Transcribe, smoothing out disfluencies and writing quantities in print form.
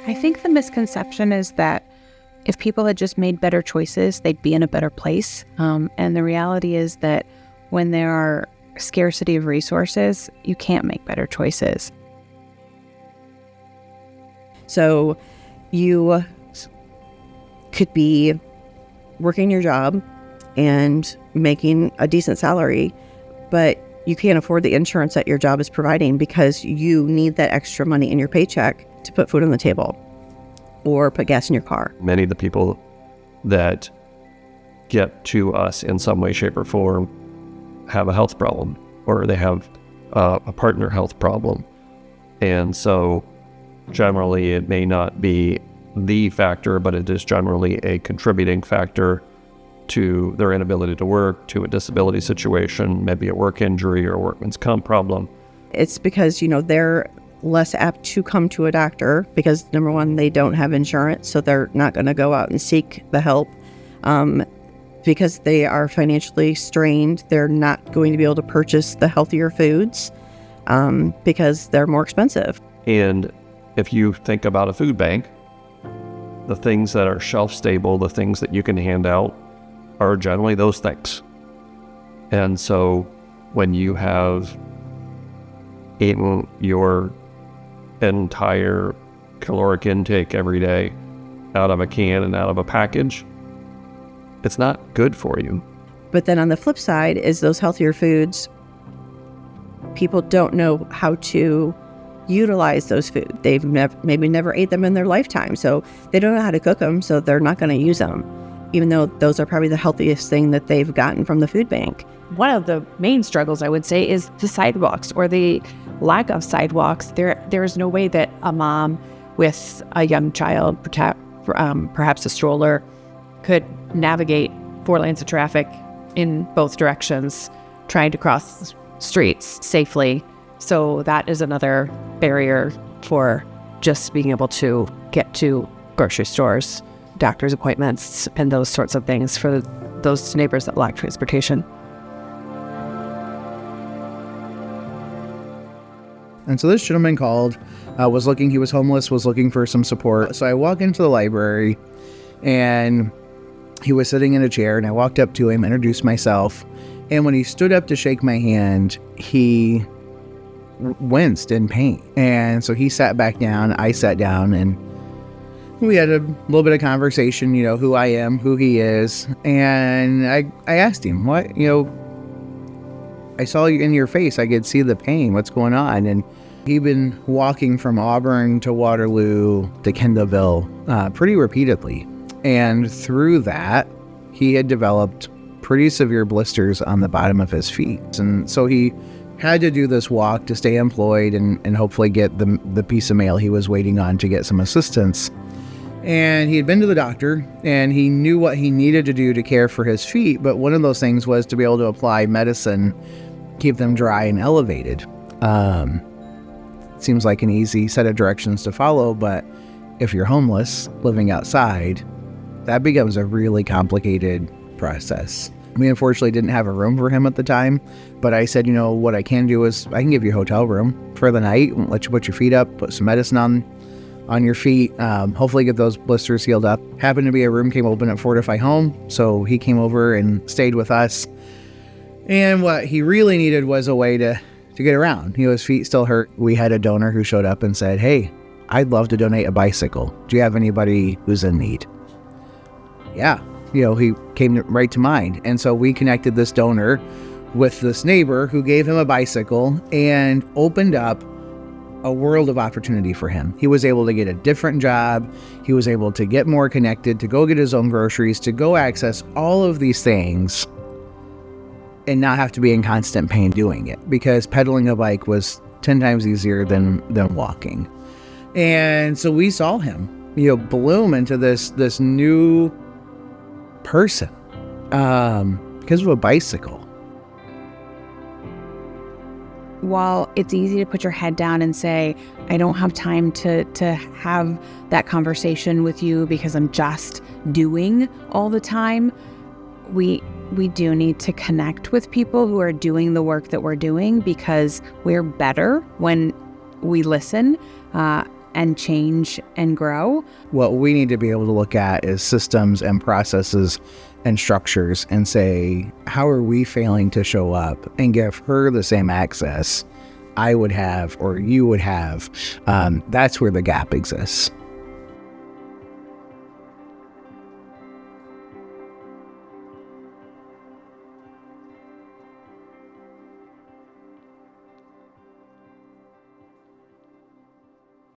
I think the misconception is that if people had just made better choices, they'd be in a better place. And the reality is that when there are scarcity of resources, you can't make better choices. So you could be working your job and making a decent salary, but you can't afford the insurance that your job is providing because you need that extra money in your paycheck to put food on the table or put gas in your car. Many of the people that get to us in some way, shape, or form have a health problem, or they have a partner health problem. And so generally it may not be the factor, but it is generally a contributing factor to their inability to work, to a disability situation, maybe a work injury or a workman's comp problem. It's because, they're less apt to come to a doctor because, number one, they don't have insurance, so they're not going to go out and seek the help. Because they are financially strained, they're not going to be able to purchase the healthier foods because they're more expensive. And if you think about a food bank, the things that are shelf stable, the things that you can hand out are generally those things. And so when you have eaten your entire caloric intake every day out of a can and out of a package, it's not good for you. But then on the flip side is those healthier foods, people don't know how to utilize those foods. They've maybe never ate them in their lifetime, so they don't know how to cook them, so they're not going to use them, even though those are probably the healthiest thing that they've gotten from the food bank. One of the main struggles, I would say, is the sidewalks or the lack of sidewalks. There is no way that a mom with a young child, perhaps a stroller, could navigate 4 lanes of traffic in both directions, trying to cross streets safely. So that is another barrier for just being able to get to grocery stores, doctor's appointments, and those sorts of things for those neighbors that lack transportation. And so this gentleman called, he was homeless, was looking for some support. So I walk into the library and he was sitting in a chair, and I walked up to him, introduced myself. And when he stood up to shake my hand, he winced in pain. And so he sat back down, I sat down, and we had a little bit of conversation, who I am, who he is. And I asked him, what, I saw you in your face. I could see the pain. What's going on? And he'd been walking from Auburn to Waterloo to Kendallville pretty repeatedly. And through that, he had developed pretty severe blisters on the bottom of his feet. And so he had to do this walk to stay employed and hopefully get the piece of mail he was waiting on to get some assistance. And he had been to the doctor, and he knew what he needed to do to care for his feet. But one of those things was to be able to apply medicine, keep them dry and elevated. Seems like an easy set of directions to follow, but if you're homeless, living outside, that becomes a really complicated process. We unfortunately didn't have a room for him at the time, but I said, what I can do is I can give you a hotel room for the night, let you put your feet up, put some medicine on your feet, hopefully get those blisters healed up. Happened to be a room came open at Fortify Home, so he came over and stayed with us. And what he really needed was a way to get around. His feet still hurt. We had a donor who showed up and said, hey, I'd love to donate a bicycle. Do you have anybody who's in need? Yeah. He came right to mind. And so we connected this donor with this neighbor who gave him a bicycle and opened up a world of opportunity for him. He was able to get a different job. He was able to get more connected, to go get his own groceries, to go access all of these things and not have to be in constant pain doing it, because pedaling a bike was 10 times easier than walking. And so we saw him, bloom into this new person because of a bicycle. While it's easy to put your head down and say, I don't have time to have that conversation with you because I'm just doing all the time, we do need to connect with people who are doing the work that we're doing, because we're better when we listen. and change and grow. What we need to be able to look at is systems and processes and structures and say, how are we failing to show up and give her the same access I would have or you would have? That's where the gap exists.